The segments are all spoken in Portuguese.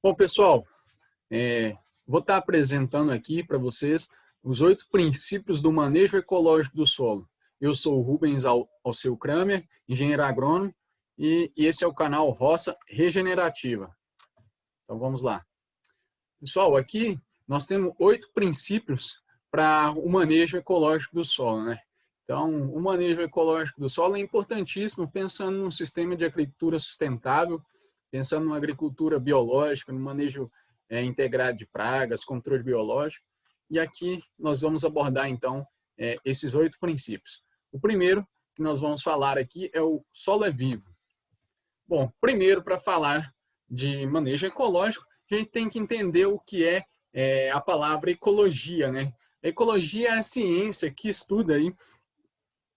Bom, pessoal, vou estar apresentando aqui para vocês os 8 princípios do manejo ecológico do solo. Eu sou o Rubens Alceu Kramer, engenheiro agrônomo, e esse é o canal Roça Regenerativa. Então vamos lá. Pessoal, aqui nós temos 8 princípios para o manejo ecológico do solo, né? Então, o manejo ecológico do solo é importantíssimo pensando num sistema de agricultura sustentável, pensando numa agricultura biológica, no manejo integrado de pragas, controle biológico. E aqui nós vamos abordar, então, esses 8 princípios. O primeiro que nós vamos falar aqui é o solo é vivo. Bom, primeiro, para falar de manejo ecológico, a gente tem que entender o que é a palavra ecologia, né? A ecologia é a ciência que estuda aí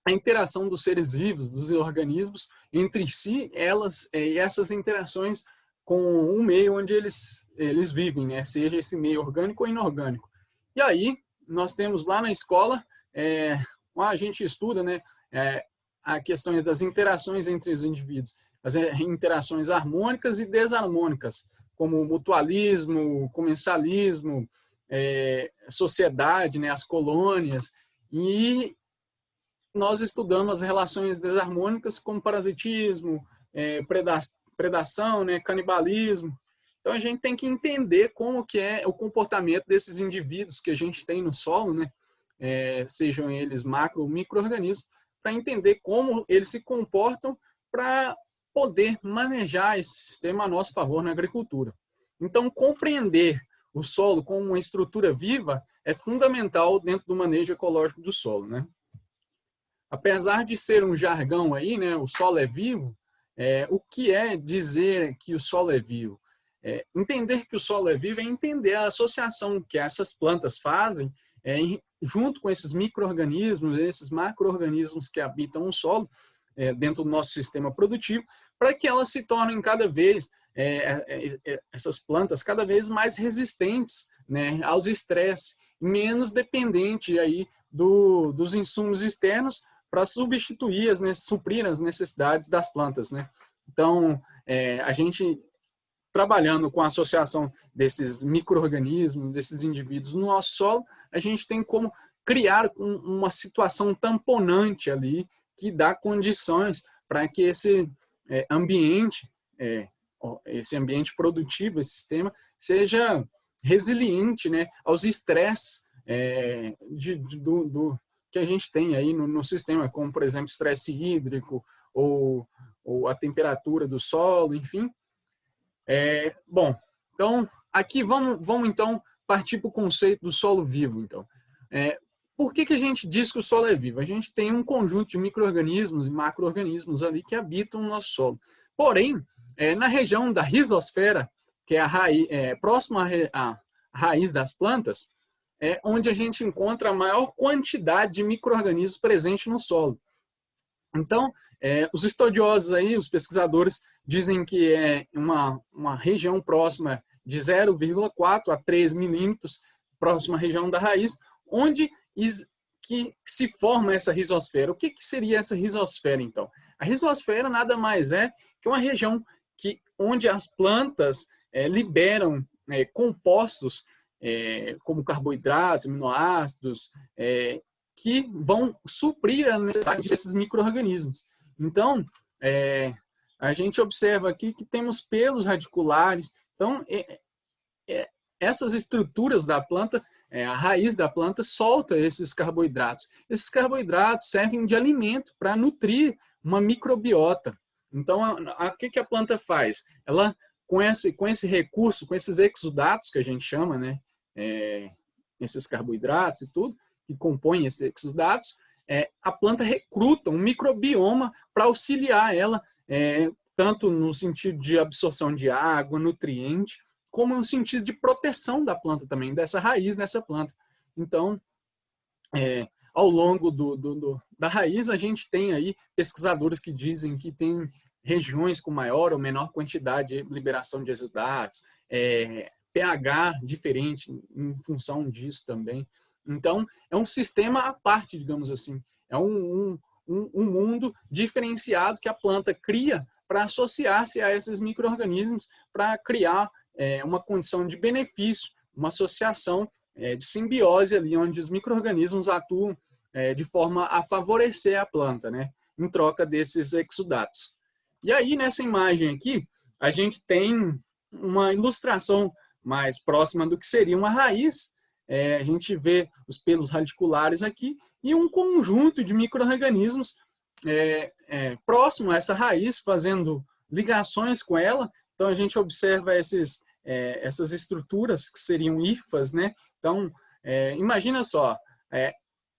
a interação dos seres vivos, dos organismos, entre si, e essas interações com o meio onde eles vivem, né? Seja esse meio orgânico ou inorgânico. E aí, nós temos lá na escola, a gente estuda, né, a questões das interações entre os indivíduos, as interações harmônicas e desarmônicas, como mutualismo, comensalismo, sociedade, né, as colônias, e nós estudamos as relações desarmônicas como parasitismo, predação, né, canibalismo. Então a gente tem que entender como que é o comportamento desses indivíduos que a gente tem no solo, né, sejam eles macro ou micro-organismos, para entender como eles se comportam para poder manejar esse sistema a nosso favor na agricultura. Então, compreender o solo como uma estrutura viva é fundamental dentro do manejo ecológico do solo, né? Apesar de ser um jargão aí, né, o solo é vivo, o que é dizer que o solo é vivo? Entender que o solo é vivo é entender a associação que essas plantas fazem junto com esses micro-organismos, esses macro-organismos que habitam o solo, dentro do nosso sistema produtivo, para que elas se tornem cada vez, essas plantas cada vez mais resistentes, né, aos estresses, menos dependente aí dos insumos externos para substituir, suprir as necessidades das plantas, né? Então, a gente trabalhando com a associação desses micro-organismos, desses indivíduos no nosso solo, a gente tem como criar uma situação tamponante ali que dá condições para que esse ambiente, esse ambiente produtivo, esse sistema, seja resiliente, né, aos estresses que a gente tem aí no sistema, como, por exemplo, estresse hídrico ou a temperatura do solo, enfim. Bom, então, aqui vamos então partir para o conceito do solo vivo. Então, por que a gente diz que o solo é vivo? A gente tem um conjunto de micro-organismos e macro-organismos ali que habitam o nosso solo. Porém, na região da rizosfera, que é a raiz, próxima à raiz das plantas, é onde a gente encontra a maior quantidade de micro-organismos presentes no solo. Então, os estudiosos aí, os pesquisadores, dizem que é uma região próxima de 0,4 a 3 milímetros, próxima à região da raiz, onde que se forma essa rizosfera. O que seria essa rizosfera, então? A rizosfera nada mais é que uma região onde as plantas liberam compostos como carboidratos, aminoácidos, que vão suprir a necessidade desses micro-organismos. Então, a gente observa aqui que temos pelos radiculares. Então, essas estruturas da planta, a raiz da planta solta esses carboidratos. Esses carboidratos servem de alimento para nutrir uma microbiota. Então, o que a planta faz? Ela, com esse recurso, com esses exudatos que a gente chama, né, esses carboidratos e tudo, que compõem esses exudatos, a planta recruta um microbioma para auxiliar ela, tanto no sentido de absorção de água, nutriente, como no sentido de proteção da planta também, dessa raiz dessa planta. Então, ao longo da raiz, a gente tem aí pesquisadores que dizem que tem regiões com maior ou menor quantidade de liberação de exudatos, pH diferente em função disso também. Então, é um sistema à parte, digamos assim. É um mundo diferenciado que a planta cria para associar-se a esses micro-organismos, para criar uma condição de benefício, uma associação de simbiose ali, onde os micro-organismos atuam de forma a favorecer a planta, né, em troca desses exudatos. E aí, nessa imagem aqui, a gente tem uma ilustração mais próxima do que seria uma raiz. A gente vê os pelos radiculares aqui e um conjunto de micro-organismos próximo a essa raiz, fazendo ligações com ela. Então, a gente observa essas estruturas que seriam hifas, né? Então, imagina só,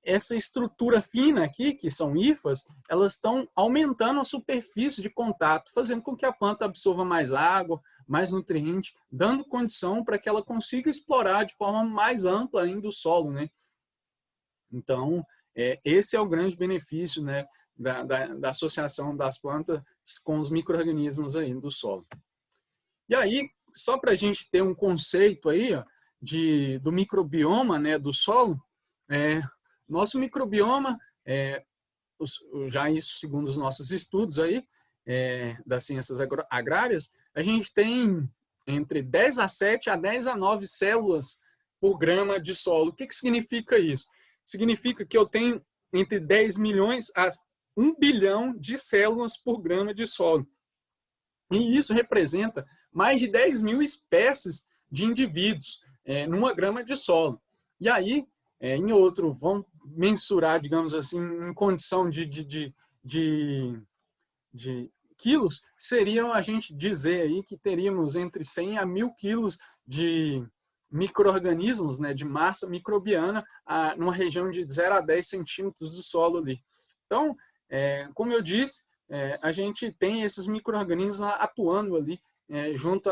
essa estrutura fina aqui, que são hifas, elas estão aumentando a superfície de contato, fazendo com que a planta absorva mais água, mais nutriente, dando condição para que ela consiga explorar de forma mais ampla ainda o solo, né? Então, esse é o grande benefício, né, da associação das plantas com os micro-organismos aí do solo. E aí, só para a gente ter um conceito aí, ó, do microbioma, né, do solo, nosso microbioma, já isso segundo os nossos estudos aí, das ciências agrárias, a gente tem entre 10 a 7 a 10 a 9 células por grama de solo. O que significa isso? Significa que eu tenho entre 10 milhões a 1 bilhão de células por grama de solo. E isso representa mais de 10 mil espécies de indivíduos numa grama de solo. E aí, em outro, vamos mensurar, digamos assim, em condição de quilos, seriam a gente dizer aí que teríamos entre 100 a 1000 quilos de micro-organismos, né, de massa microbiana, numa região de 0 a 10 centímetros do solo ali. Então, como eu disse, a gente tem esses micro-organismos atuando ali junto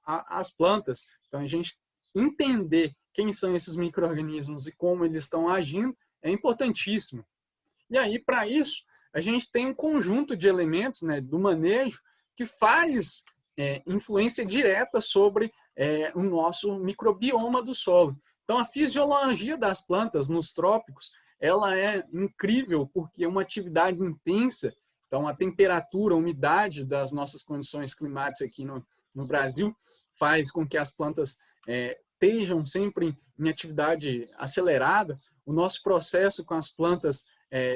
às plantas. Então, a gente entender quem são esses micro-organismos e como eles estão agindo é importantíssimo. E aí, para isso, a gente tem um conjunto de elementos, né, do manejo que faz influência direta sobre o nosso microbioma do solo. Então, a fisiologia das plantas nos trópicos, ela é incrível porque é uma atividade intensa. Então, a temperatura, a umidade das nossas condições climáticas aqui no Brasil faz com que as plantas estejam sempre em atividade acelerada. O nosso processo com as plantas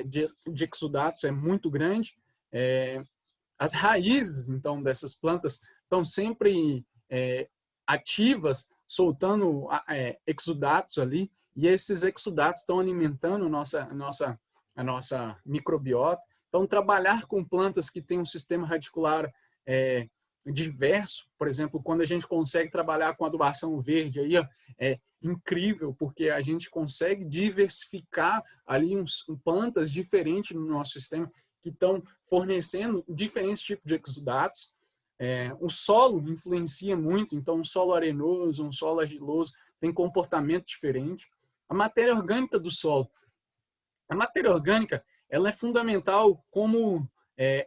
de exudatos é muito grande. As raízes, então, dessas plantas estão sempre ativas, soltando exudatos ali, e esses exudatos estão alimentando a nossa microbiota. Então, trabalhar com plantas que têm um sistema radicular diverso, por exemplo, quando a gente consegue trabalhar com adubação verde, aí é incrível, porque a gente consegue diversificar ali plantas diferentes no nosso sistema, que estão fornecendo diferentes tipos de exudatos. O solo influencia muito, então um solo arenoso, um solo argiloso tem comportamento diferente. A matéria orgânica do solo. A matéria orgânica ela é fundamental como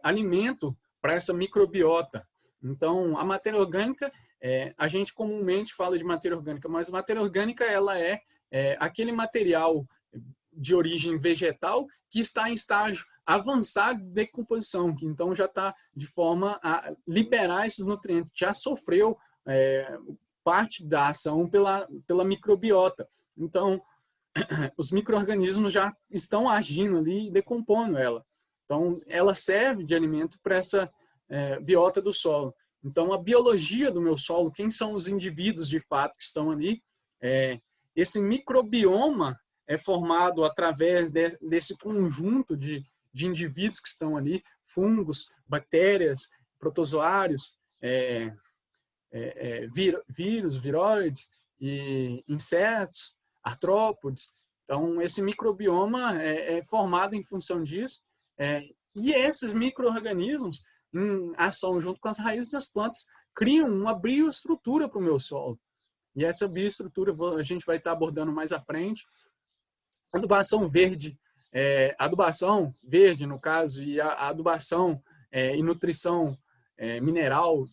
alimento para essa microbiota. Então, a matéria orgânica, a gente comumente fala de matéria orgânica, mas a matéria orgânica ela é aquele material de origem vegetal que está em estágio avançado de decomposição, que então já está de forma a liberar esses nutrientes, já sofreu parte da ação pela microbiota. Então, os micro-organismos já estão agindo ali e decompondo ela. Então, ela serve de alimento para essa biota do solo. Então, a biologia do meu solo, quem são os indivíduos de fato que estão ali, esse microbioma é formado através desse conjunto de indivíduos que estão ali, fungos, bactérias, protozoários, vírus, viroides, e insetos, artrópodes. Então, esse microbioma é formado em função disso. E esses micro-organismos, em ação junto com as raízes das plantas, criam uma bioestrutura para o meu solo. E essa bioestrutura a gente vai estar abordando mais à frente. Adubação verde, no caso, e a adubação e nutrição mineral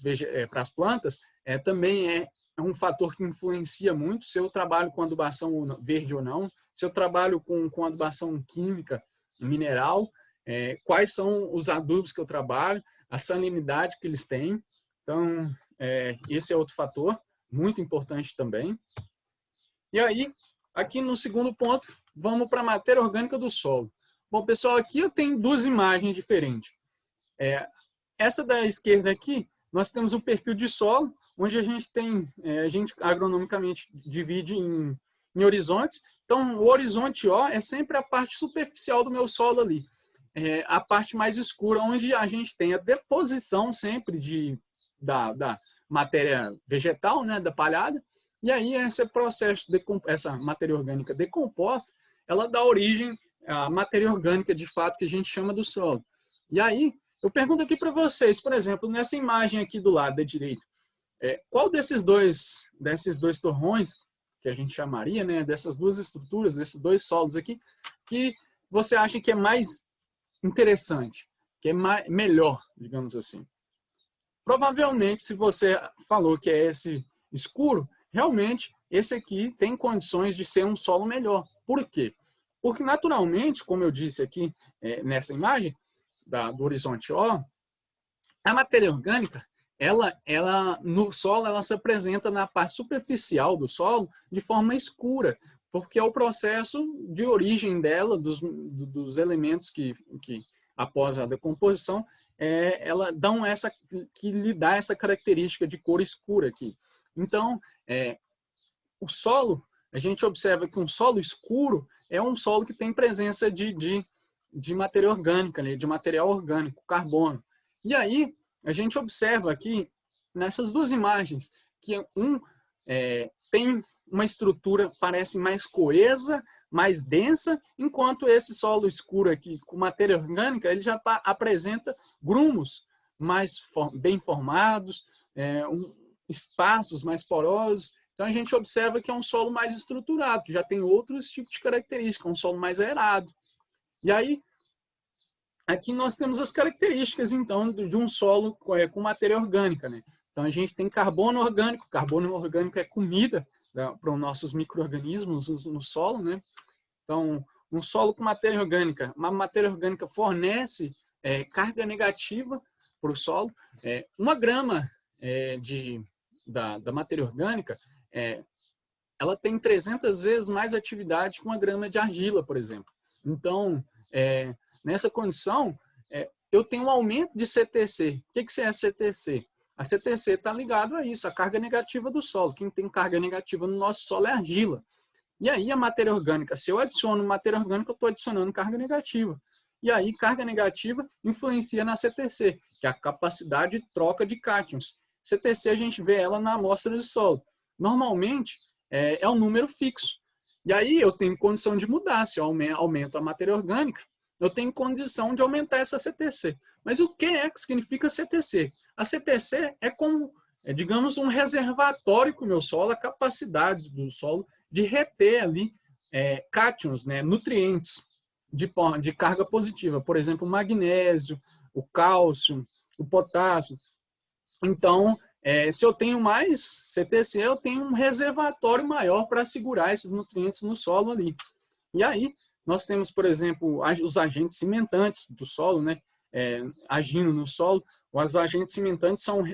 para as plantas também é um fator que influencia muito se eu trabalho com adubação verde ou não, se eu trabalho com adubação química, mineral, quais são os adubos que eu trabalho, a salinidade que eles têm. Então, esse é outro fator. muito importante também. E aí, aqui no segundo ponto, vamos para a matéria orgânica do solo. Bom, pessoal, aqui eu tenho duas imagens diferentes. Essa da esquerda aqui, nós temos um perfil de solo, onde a gente tem, a gente agronomicamente divide em horizontes. Então, o horizonte O é sempre a parte superficial do meu solo ali. A parte mais escura, onde a gente tem a deposição sempre da matéria vegetal, né, da palhada. E aí, esse processo, essa matéria orgânica decomposta, ela dá origem à matéria orgânica, de fato, que a gente chama do solo. E aí, eu pergunto aqui para vocês, por exemplo, nessa imagem aqui do lado da direita, qual desses dois torrões, que a gente chamaria, né, dessas duas estruturas, desses dois solos aqui, que você acha que é mais interessante, que é melhor, digamos assim? Provavelmente, se você falou que é esse escuro, realmente esse aqui tem condições de ser um solo melhor. Por quê? Porque naturalmente, como eu disse aqui nessa imagem do horizonte O, a matéria orgânica, ela no solo, ela se apresenta na parte superficial do solo de forma escura, porque é o processo de origem dela, dos elementos que após a decomposição, ela que lhe dá essa característica de cor escura aqui. Então, o solo, a gente observa que um solo escuro é um solo que tem presença de matéria orgânica, de material orgânico, carbono. E aí, a gente observa aqui, nessas duas imagens, que tem uma estrutura, parece mais coesa, mais densa, enquanto esse solo escuro aqui, com matéria orgânica, ele já apresenta grumos mais bem formados, espaços mais porosos. Então, a gente observa que é um solo mais estruturado, que já tem outros tipos de características, um solo mais aerado. E aí, aqui nós temos as características, então, de um solo com matéria orgânica, né? Então, a gente tem carbono orgânico. Carbono orgânico é comida para os nossos micro-organismos no solo, né? Então, um solo com matéria orgânica. Uma matéria orgânica fornece carga negativa para o solo. 1 grama da matéria orgânica, ela tem 300 vezes mais atividade que 1 grama de argila, por exemplo. Então, nessa condição, eu tenho um aumento de CTC. O que é CTC? A CTC está ligado a isso, a carga negativa do solo. Quem tem carga negativa no nosso solo é a argila. E aí a matéria orgânica, se eu adiciono matéria orgânica, eu estou adicionando carga negativa. E aí carga negativa influencia na CTC, que é a capacidade de troca de cátions. CTC a gente vê ela na amostra de solo. Normalmente é um número fixo. E aí eu tenho condição de mudar. Se eu aumento a matéria orgânica, eu tenho condição de aumentar essa CTC. Mas o que significa CTC? A CTC é como, digamos, um reservatório que o meu solo, a capacidade do solo de reter ali cátions, né, nutrientes de carga positiva. Por exemplo, o magnésio, o cálcio, o potássio. Então, se eu tenho mais CTC, eu tenho um reservatório maior para segurar esses nutrientes no solo ali. E aí, nós temos, por exemplo, os agentes cimentantes do solo, né, agindo no solo. Os agentes cimentantes são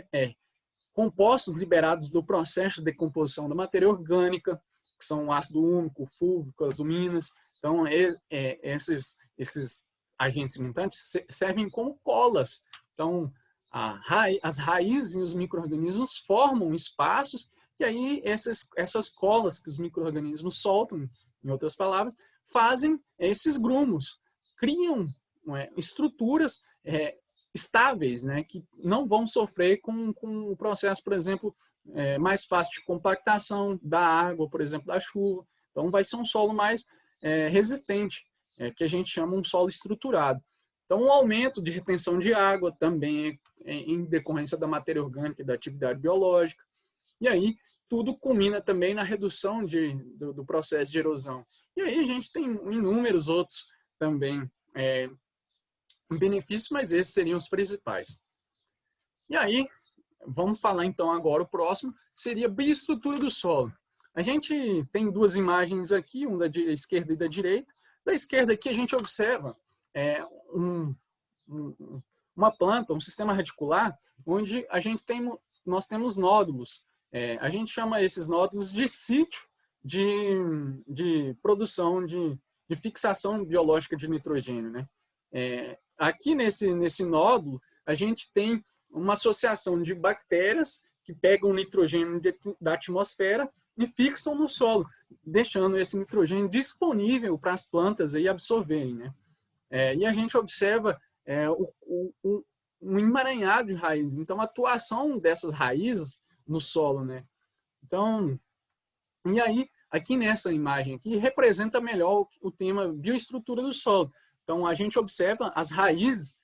compostos liberados do processo de decomposição da matéria orgânica, que são o ácido úmico, o fúlvico, as uminas. Então, esses agentes cimentantes servem como colas. Então, as raízes e os micro-organismos formam espaços, e aí essas colas que os micro-organismos soltam, em outras palavras, fazem esses grumos, criam estruturas estáveis, né, que não vão sofrer com o processo, por exemplo, mais fácil de compactação da água, por exemplo, da chuva. Então, vai ser um solo mais resistente, que a gente chama um solo estruturado. Então, um aumento de retenção de água também em decorrência da matéria orgânica e da atividade biológica. E aí, tudo culmina também na redução do processo de erosão. E aí, a gente tem inúmeros outros também benefícios, mas esses seriam os principais. E aí, vamos falar então agora, o próximo seria a bioestrutura do solo. A gente tem duas imagens aqui, uma da esquerda e da direita. Da esquerda aqui a gente observa uma planta, um sistema radicular, onde nós temos nódulos A gente chama esses nódulos de sítio de produção de fixação biológica de nitrogênio, né? Aqui nesse nódulo, a gente tem uma associação de bactérias que pegam o nitrogênio da atmosfera e fixam no solo, deixando esse nitrogênio disponível para as plantas aí absorverem, né? E a gente observa um emaranhado de raízes, então a atuação dessas raízes no solo, né? Então, e aí, aqui nessa imagem aqui, representa melhor o tema bioestrutura do solo. Então, a gente observa as raízes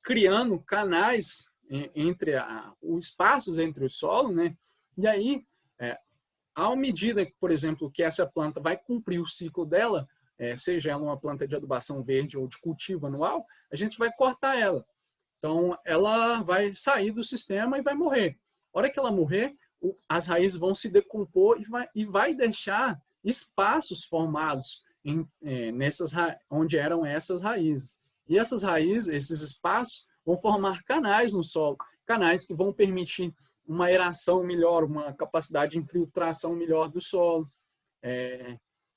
criando canais entre os espaços entre o solo, né? E aí, à medida, por exemplo, que essa planta vai cumprir o ciclo dela, seja ela uma planta de adubação verde ou de cultivo anual, a gente vai cortar ela. Então, ela vai sair do sistema e vai morrer. A hora que ela morrer, as raízes vão se decompor e vai deixar espaços formados onde eram essas raízes. E essas raízes, esses espaços, vão formar canais no solo, canais que vão permitir uma aeração melhor, uma capacidade de infiltração melhor do solo.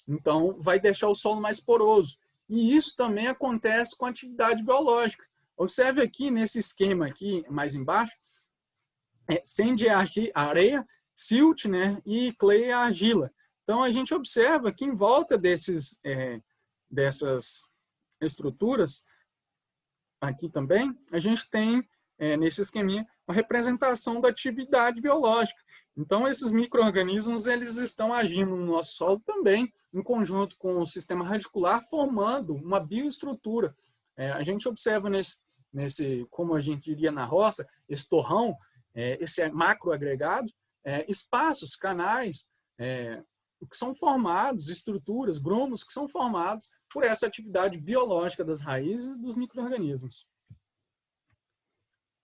Então, vai deixar o solo mais poroso. E isso também acontece com a atividade biológica. Observe aqui nesse esquema aqui, mais embaixo, sand é areia, silt, né, e clay é argila. Então, a gente observa que em volta dessas estruturas, aqui também, a gente tem, nesse esqueminha, uma representação da atividade biológica. Então, esses micro-organismos, eles estão agindo no nosso solo também, em conjunto com o sistema radicular, formando uma bioestrutura. A gente observa como a gente diria na roça, esse torrão, esse macroagregado, espaços, canais, que são formados, estruturas, grumos que são formados por essa atividade biológica das raízes e dos micro-organismos.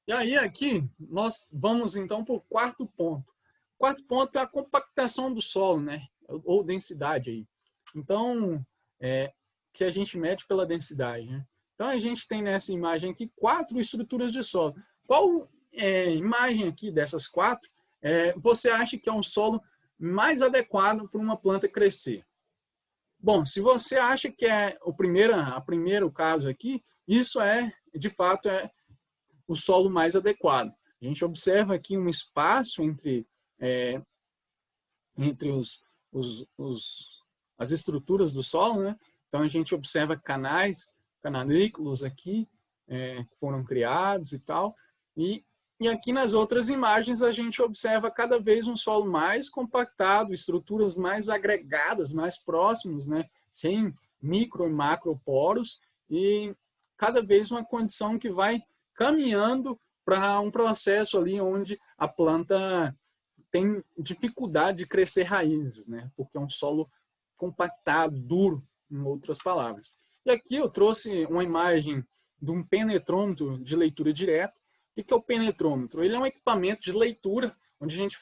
E aí aqui nós vamos então para o quarto ponto. O quarto ponto é a compactação do solo, né? Ou densidade aí. Então, que a gente mede pela densidade, né? Então a gente tem nessa imagem aqui 4 estruturas de solo. Qual imagem aqui dessas 4 você acha que é um solo mais adequado para uma planta crescer? Bom, se você acha que é o primeiro caso aqui, isso de fato, o solo mais adequado. A gente observa aqui um espaço entre as estruturas do solo, né? Então a gente observa canalículos aqui, que foram criados e tal, e aqui nas outras imagens a gente observa cada vez um solo mais compactado, estruturas mais agregadas, mais próximos, né? Sem micro e macro poros, e cada vez uma condição que vai caminhando para um processo ali onde a planta tem dificuldade de crescer raízes, né? Porque é um solo compactado, duro, em outras palavras. E aqui eu trouxe uma imagem de um penetrômetro de leitura direta. O que é o penetrômetro? Ele é um equipamento de leitura onde a gente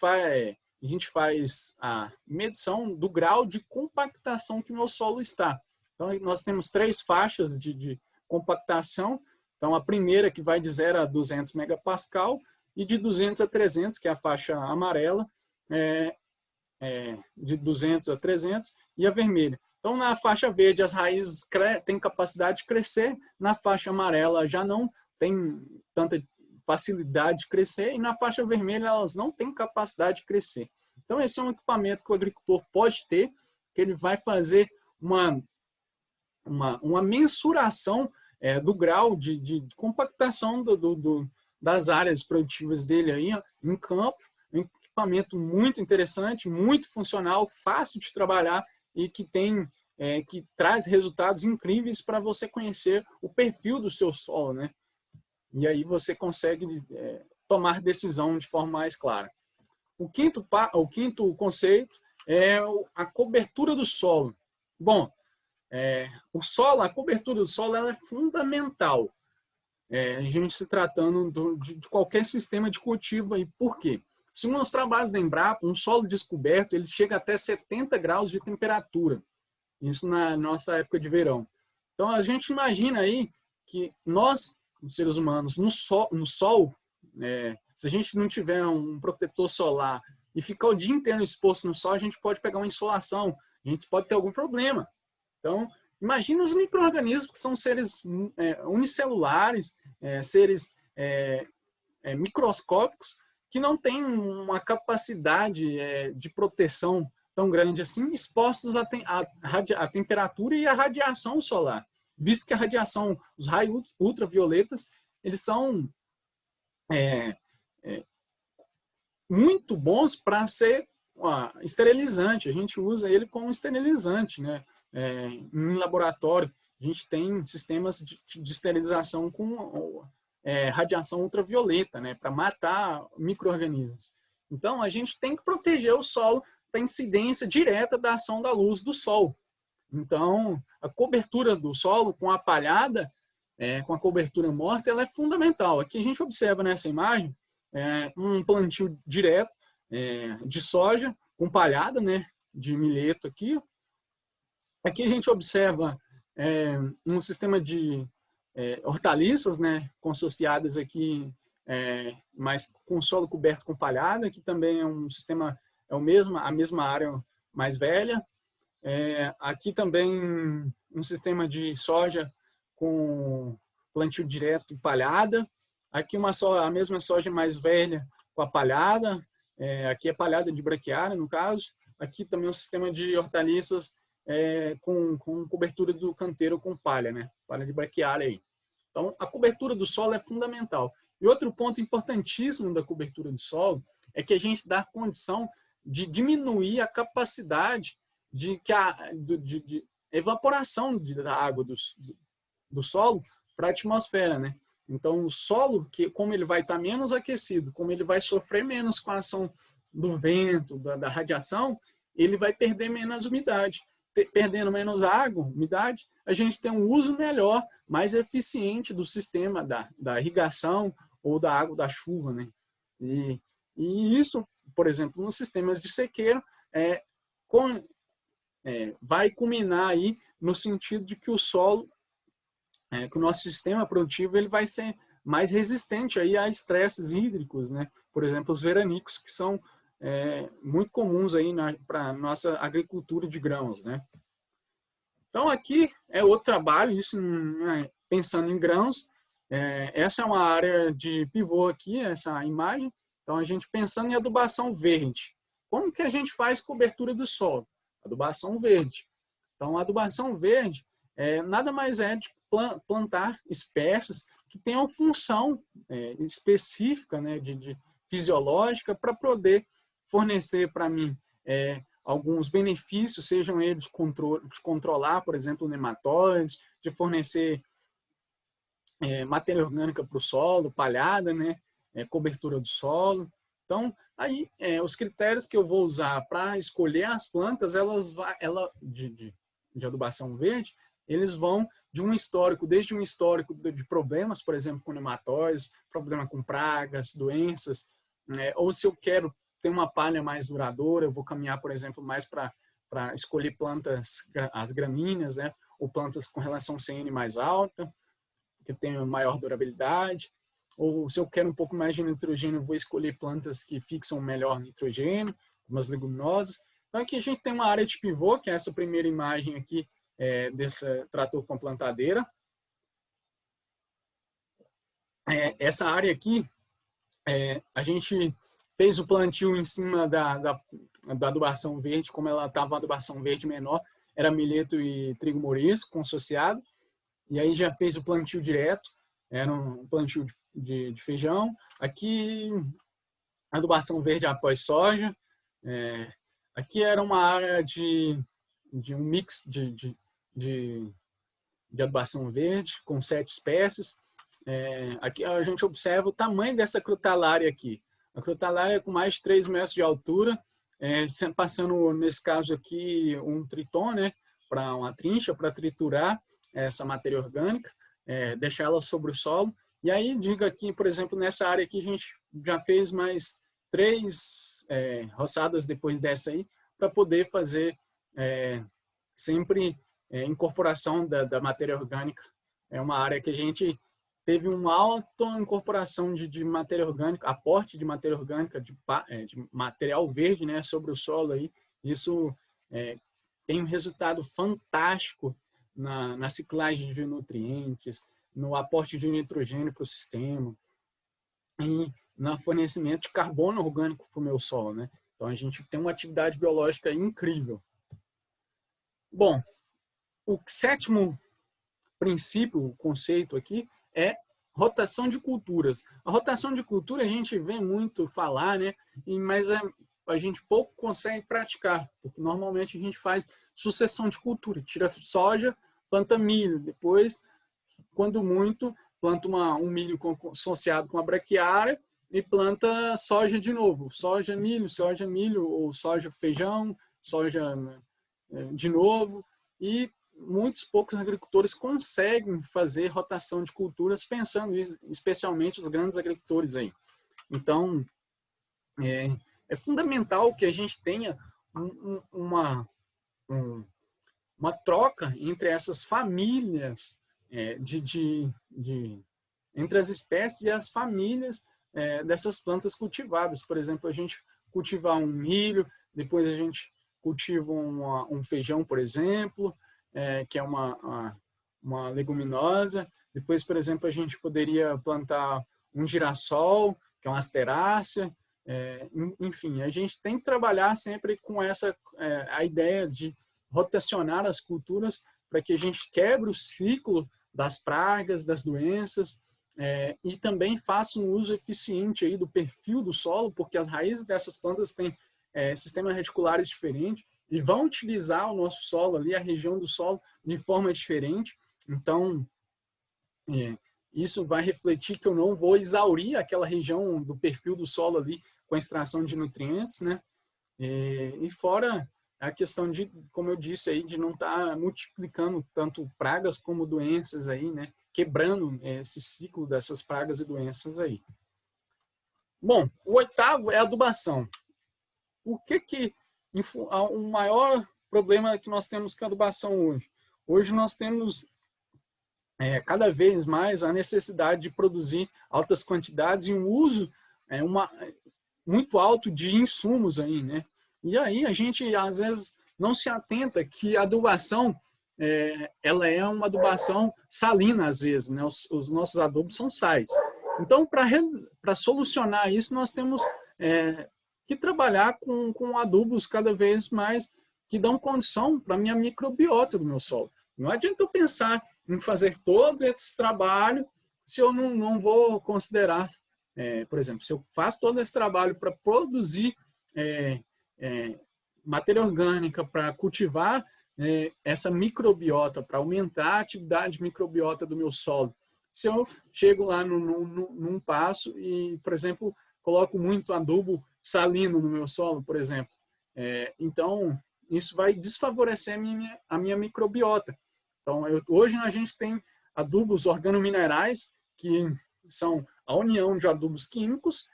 faz a medição do grau de compactação que o meu solo está. Então, nós temos 3 faixas de compactação. Então, a primeira que vai de 0 a 200 megapascal e de 200 a 300, que é a faixa amarela, de 200 a 300, e a vermelha. Então, na faixa verde, as raízes têm capacidade de crescer, na faixa amarela já não tem tanta facilidade de crescer, e na faixa vermelha elas não têm capacidade de crescer. Então, esse é um equipamento que o agricultor pode ter, que ele vai fazer uma mensuração do grau de compactação das áreas produtivas dele aí, ó, em campo. Um equipamento muito interessante, muito funcional, fácil de trabalhar e que traz resultados incríveis para você conhecer o perfil do seu solo, né? E aí você consegue tomar decisão de forma mais clara. O quinto conceito é a cobertura do solo. Bom, a cobertura do solo ela é fundamental. A gente se tratando de qualquer sistema de cultivo. E por quê? Segundo os trabalhos da Embrapa, um solo descoberto ele chega até 70 graus de temperatura. Isso na nossa época de verão. Então, a gente imagina aí que nós, os seres humanos, no sol se a gente não tiver um protetor solar e ficar o dia inteiro exposto no sol, a gente pode pegar uma insolação, a gente pode ter algum problema. Então, imagina os micro-organismos que são seres unicelulares, seres microscópicos, que não têm uma capacidade de proteção tão grande assim, expostos à temperatura e à radiação solar. Visto que a radiação, os raios ultravioletas, eles são muito bons para ser esterilizante. A gente usa ele como esterilizante, né? Em laboratório, a gente tem sistemas de esterilização com radiação ultravioleta, né? Para matar micro-organismos. Então, a gente tem que proteger o solo da incidência direta da ação da luz do sol. Então, a cobertura do solo com a palhada, com a cobertura morta, ela é fundamental. Aqui a gente observa nessa imagem um plantio direto de soja com palhada, né, de milheto aqui. Aqui a gente observa um sistema de hortaliças, né, consociadas aqui, mas com solo coberto com palhada, que também é um sistema, a mesma área mais velha. Aqui também um sistema de soja com plantio direto e palhada. Aqui a mesma soja mais velha com a palhada. Aqui é palhada de braquiária, no caso. Aqui também um sistema de hortaliças com cobertura do canteiro com palha, né? Palha de braquiária aí. Então, a cobertura do solo é fundamental. E outro ponto importantíssimo da cobertura do solo é que a gente dá condição de diminuir a capacidade de evaporação da água do solo para a atmosfera, né? Então, o solo, como ele vai estar menos aquecido, como ele vai sofrer menos com a ação do vento, da radiação, ele vai perder menos umidade. Perdendo menos água, umidade, a gente tem um uso melhor, mais eficiente do sistema da irrigação ou da água da chuva, né? E isso, por exemplo, nos sistemas de sequeiro, vai culminar aí no sentido de que o solo, que o nosso sistema produtivo, ele vai ser mais resistente aí a estresses hídricos, né? Por exemplo, os veranicos, que são muito comuns aí para a nossa agricultura de grãos, né? Então, aqui é outro trabalho, isso pensando em grãos. Essa é uma área de pivô aqui, essa imagem. Então, a gente pensando em adubação verde. Como que a gente faz cobertura do solo? Adubação verde. Então, a adubação verde nada mais é de plantar espécies que tenham função específica, né, de fisiológica, para poder fornecer para mim alguns benefícios, sejam eles de controlar, por exemplo, nematóides, de fornecer matéria orgânica para o solo, palhada, né, cobertura do solo. Então, aí, os critérios que eu vou usar para escolher as plantas, de adubação verde, eles vão de um histórico, desde um histórico de problemas, por exemplo, com nematóides, problema com pragas, doenças, ou se eu quero ter uma palha mais duradoura, eu vou caminhar, por exemplo, mais para escolher plantas, as gramíneas, né, ou plantas com relação CN mais alta, que tenham maior durabilidade. Ou se eu quero um pouco mais de nitrogênio, eu vou escolher plantas que fixam melhor nitrogênio, como as leguminosas. Então aqui a gente tem uma área de pivô, que é essa primeira imagem aqui desse trator com plantadeira. Essa área aqui, a gente fez o plantio em cima da adubação verde, como ela estava uma adubação verde menor, era milheto e trigo morisco consociado. E aí já fez o plantio direto, era um plantio de feijão. Aqui, adubação verde após soja. Aqui era uma área de um mix de adubação verde, com 7 espécies. Aqui a gente observa o tamanho dessa crotalária aqui. A crotalária é com mais de 3 metros de altura, passando, nesse caso aqui, um triton, né, para uma trincha, para triturar essa matéria orgânica, deixar ela sobre o solo. E aí, diga aqui, por exemplo, nessa área aqui, a gente já fez mais 3 roçadas depois dessa aí, para poder fazer sempre incorporação da matéria orgânica. É uma área que a gente teve uma alta incorporação de matéria orgânica, aporte de matéria orgânica, de material verde, né, sobre o solo aí. Isso tem um resultado fantástico na ciclagem de nutrientes, no aporte de nitrogênio para o sistema e no fornecimento de carbono orgânico para o meu solo, né? Então a gente tem uma atividade biológica incrível. Bom, o sétimo princípio, o conceito aqui é rotação de culturas. A rotação de cultura a gente vê muito falar, né? Mas a gente pouco consegue praticar, porque normalmente a gente faz sucessão de cultura, tira soja, planta milho, depois, quando muito, planta um milho associado com a braquiária e planta soja de novo, soja, milho, ou soja, feijão, soja de novo, e muitos poucos agricultores conseguem fazer rotação de culturas, pensando especialmente os grandes agricultores aí. Então, é fundamental que a gente tenha uma troca entre essas famílias, entre as espécies e as famílias dessas plantas cultivadas. Por exemplo, a gente cultivar um milho, depois a gente cultiva um feijão, por exemplo, que é uma leguminosa. Depois, por exemplo, a gente poderia plantar um girassol, que é uma asterácea. Enfim, a gente tem que trabalhar sempre com a ideia de rotacionar as culturas para que a gente quebre o ciclo das pragas, das doenças, e também faça um uso eficiente aí do perfil do solo, porque as raízes dessas plantas têm sistemas reticulares diferentes e vão utilizar o nosso solo ali, a região do solo, de forma diferente. Então, isso vai refletir que eu não vou exaurir aquela região do perfil do solo ali com a extração de nutrientes, né? E fora a questão de, como eu disse aí, de não estar multiplicando tanto pragas como doenças aí, né? Quebrando esse ciclo dessas pragas e doenças aí. Bom, o oitavo é a adubação. O maior problema que nós temos com a adubação hoje? Hoje nós temos cada vez mais a necessidade de produzir altas quantidades e um uso muito alto de insumos aí, né? E aí a gente às vezes não se atenta que a adubação ela é uma adubação salina às vezes, né? Os nossos adubos são sais. Então, para solucionar isso, nós temos que trabalhar com adubos cada vez mais que dão condição para a minha microbiota do meu solo. Não adianta eu pensar em fazer todo esse trabalho se eu não vou considerar, por exemplo, se eu faço todo esse trabalho para produzir matéria orgânica, para cultivar essa microbiota, para aumentar a atividade microbiota do meu solo. Se eu chego lá num passo e, por exemplo, coloco muito adubo salino no meu solo, por exemplo, então isso vai desfavorecer a minha microbiota. Então, hoje a gente tem adubos organominerais, que são a união de adubos químicos,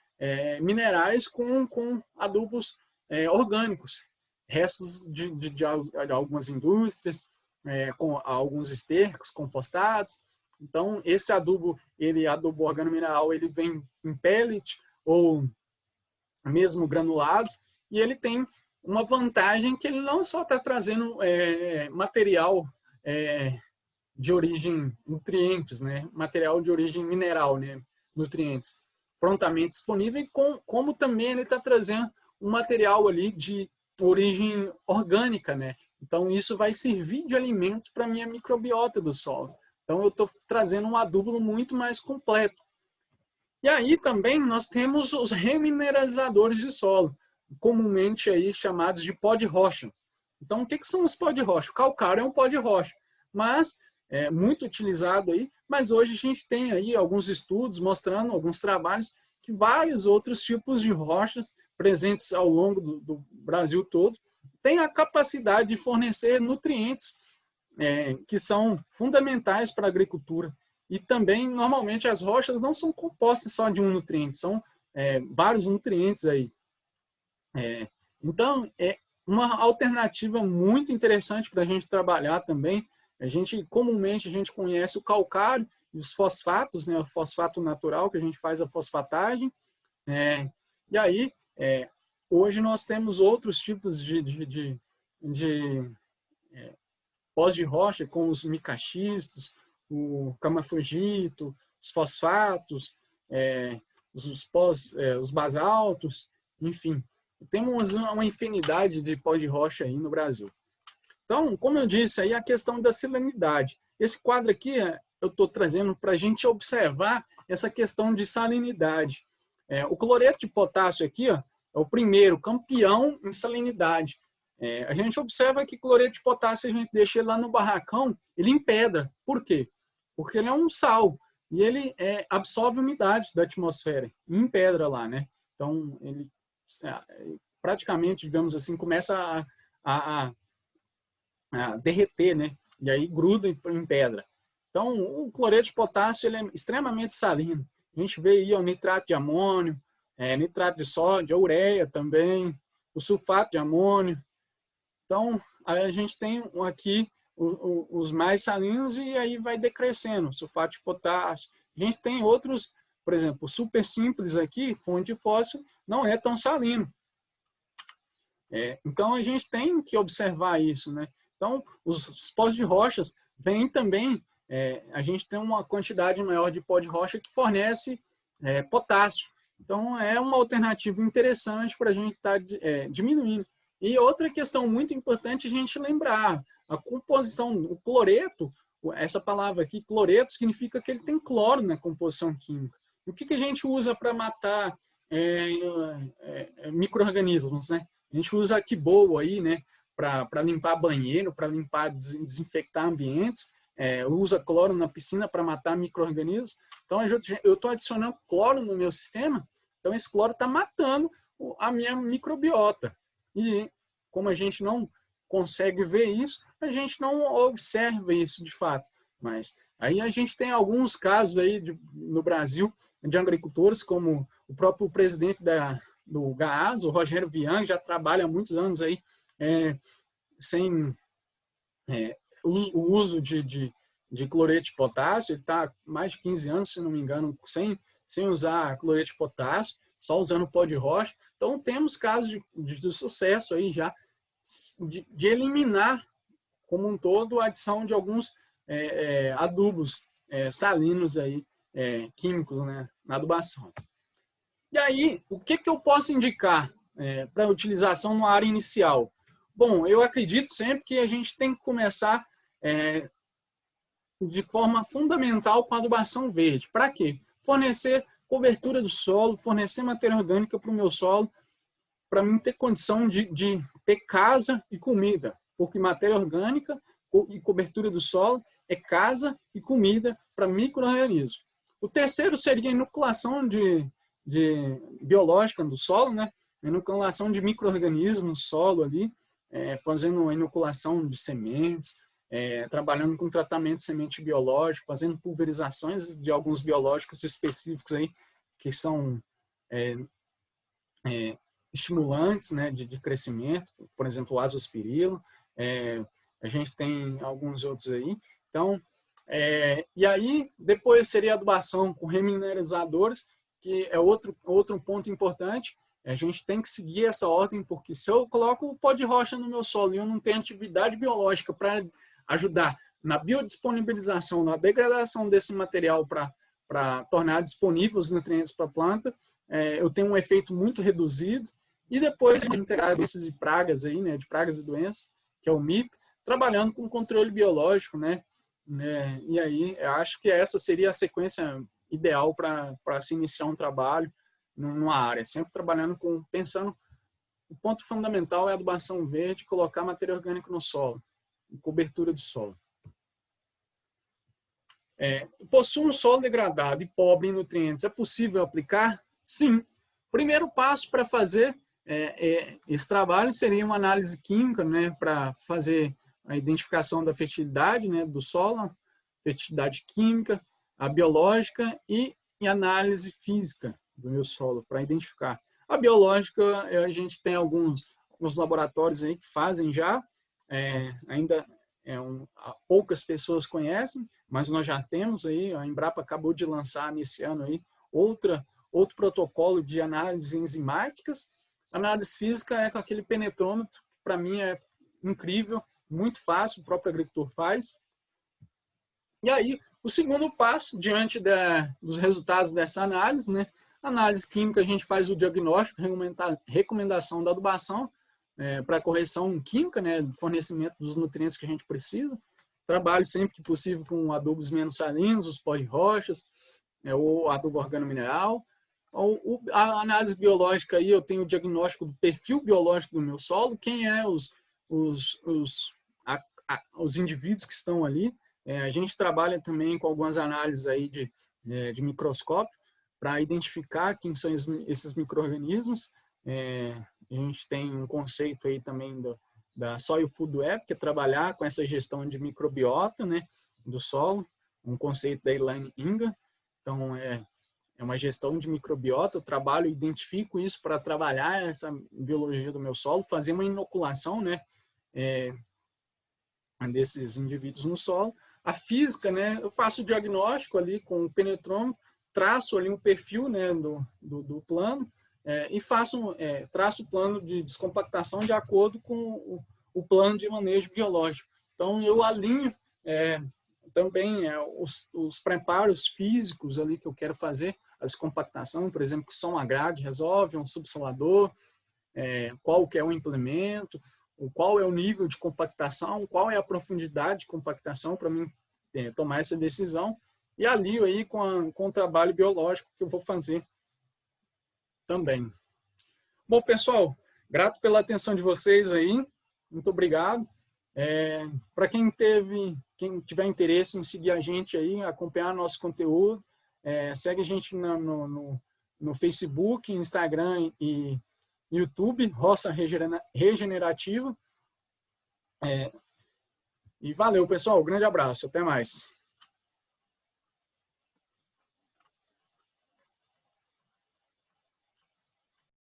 minerais com adubos orgânicos, restos de algumas indústrias, com alguns estercos compostados. Então, esse adubo organomineral, ele vem em pellet ou mesmo granulado, e ele tem uma vantagem que ele não só está trazendo material de origem nutrientes, né? Material de origem mineral, né? Nutrientes prontamente disponível, como também ele está trazendo um material ali de origem orgânica, né? Então isso vai servir de alimento para a minha microbiota do solo. Então eu estou trazendo um adubo muito mais completo. E aí também nós temos os remineralizadores de solo, comumente aí chamados de pó de rocha. Então, o que são os pó de rocha? O calcário é um pó de rocha, mas é muito utilizado aí, mas hoje a gente tem aí alguns estudos mostrando, alguns trabalhos, que vários outros tipos de rochas presentes ao longo do Brasil todo têm a capacidade de fornecer nutrientes que são fundamentais para a agricultura. E também, normalmente, as rochas não são compostas só de um nutriente, são vários nutrientes aí. Então, é uma alternativa muito interessante para a gente trabalhar também Comumente a gente conhece o calcário e os fosfatos, né? O fosfato natural, que a gente faz a fosfatagem. E aí, hoje nós temos outros tipos de pós de rocha, com os micaxistos, o camafogito, os fosfatos, os basaltos, enfim. Temos uma infinidade de pó de rocha aí no Brasil. Então, como eu disse, aí a questão da salinidade. Esse quadro aqui eu estou trazendo para a gente observar essa questão de salinidade. O cloreto de potássio aqui é o primeiro campeão em salinidade. A gente observa que cloreto de potássio, a gente deixa ele lá no barracão, ele empedra. Por quê? Porque ele é um sal e ele absorve umidade da atmosfera e empedra lá, né? Então, ele praticamente, digamos assim, começa a derreter, né? E aí gruda em pedra. Então, o cloreto de potássio ele é extremamente salino. A gente vê aí o nitrato de amônio, nitrato de sódio, a ureia também, o sulfato de amônio. Então, a gente tem aqui os mais salinos e aí vai decrescendo, sulfato de potássio. A gente tem outros, por exemplo, o super simples aqui, fonte de fósforo, não é tão salino. Então, a gente tem que observar isso, né? Então, os pós de rochas vêm também, a gente tem uma quantidade maior de pó de rocha que fornece potássio. Então, é uma alternativa interessante para a gente estar diminuindo. E outra questão muito importante a gente lembrar, a composição, o cloreto, essa palavra aqui, cloreto, significa que ele tem cloro na composição química. O que a gente usa para matar micro-organismos, né? A gente usa a Kibol aí, né? Para limpar banheiro, para limpar, desinfectar ambientes, usa cloro na piscina para matar micro-organismos. Então, eu estou adicionando cloro no meu sistema, então esse cloro está matando a minha microbiota. E como a gente não consegue ver isso, a gente não observa isso de fato. Mas aí a gente tem alguns casos aí no Brasil de agricultores, como o próprio presidente do GAAS, o Rogério Vian, já trabalha há muitos anos aí sem o uso de cloreto de potássio. Ele está há mais de 15 anos, se não me engano, sem usar cloreto de potássio, só usando pó de rocha. Então, temos casos de sucesso aí já de eliminar, como um todo, a adição de alguns adubos salinos aí, químicos, né, na adubação. E aí, o que eu posso indicar para utilização na área inicial? Bom, eu acredito sempre que a gente tem que começar de forma fundamental com a adubação verde. Para quê? Fornecer cobertura do solo, fornecer matéria orgânica para o meu solo, para mim ter condição de ter casa e comida, porque matéria orgânica e cobertura do solo é casa e comida para micro-organismos. O terceiro seria a inoculação biológica do solo, né? A inoculação de micro-organismos no solo ali, fazendo a inoculação de sementes, trabalhando com tratamento de semente biológico, fazendo pulverizações de alguns biológicos específicos aí, que são estimulantes, né, de crescimento, por exemplo, o azospirilo. A gente tem alguns outros aí. Então, e aí, depois seria a adubação com remineralizadores, que é outro ponto importante. A gente tem que seguir essa ordem, porque se eu coloco o pó de rocha no meu solo e eu não tenho atividade biológica para ajudar na biodisponibilização, na degradação desse material para tornar disponíveis os nutrientes para a planta, eu tenho um efeito muito reduzido. E depois integrar doenças e pragas aí, né, de pragas e doenças, que é o MIP, trabalhando com controle biológico, né? E aí eu acho que essa seria a sequência ideal para se iniciar um trabalho numa área, sempre pensando, o ponto fundamental é a adubação verde, colocar matéria orgânica no solo, cobertura do solo. Possui um solo degradado e pobre em nutrientes, é possível aplicar? Sim. Primeiro passo para fazer esse trabalho seria uma análise química, né, para fazer a identificação da fertilidade, né, do solo, fertilidade química, a biológica e análise física do meu solo, para identificar. A biológica, a gente tem alguns laboratórios aí que fazem já, ainda poucas pessoas conhecem, mas nós já temos aí, a Embrapa acabou de lançar nesse ano aí outro protocolo de análise enzimáticas. Análise física é com aquele penetrômetro, que para mim é incrível, muito fácil, o próprio agricultor faz. E aí, o segundo passo, diante dos resultados dessa análise, né? Análise química, a gente faz o diagnóstico, recomendação da adubação para correção química, né? Do fornecimento dos nutrientes que a gente precisa. Trabalho sempre que possível com adubos menos salinos, os pó de rochas, ou adubo organomineral. A análise biológica, aí eu tenho o diagnóstico do perfil biológico do meu solo, quem é os indivíduos que estão ali. A gente trabalha também com algumas análises aí de microscópio para identificar quem são esses micro-organismos. A gente tem um conceito aí também da Soil Food Web, que é trabalhar com essa gestão de microbiota, né, do solo, um conceito da Elaine Inga. Então, é uma gestão de microbiota, eu trabalho e identifico isso para trabalhar essa biologia do meu solo, fazer uma inoculação, né, desses indivíduos no solo. A física, né, eu faço o diagnóstico ali com o penetrômetro, traço ali um perfil, né, do plano e traço o plano de descompactação de acordo com o plano de manejo biológico. Então, eu alinho também os preparos físicos ali que eu quero fazer, a descompactação, por exemplo, que só uma grade resolve, um subsolador, qual que é o implemento, qual é o nível de compactação, qual é a profundidade de compactação para mim tomar essa decisão, e alio aí com o trabalho biológico que eu vou fazer também. Bom, pessoal, grato pela atenção de vocês aí, muito obrigado. Para quem tiver interesse em seguir a gente aí, acompanhar nosso conteúdo, segue a gente no Facebook, Instagram e YouTube, Roça Regenerativa. E valeu, pessoal. Um grande abraço. Até mais.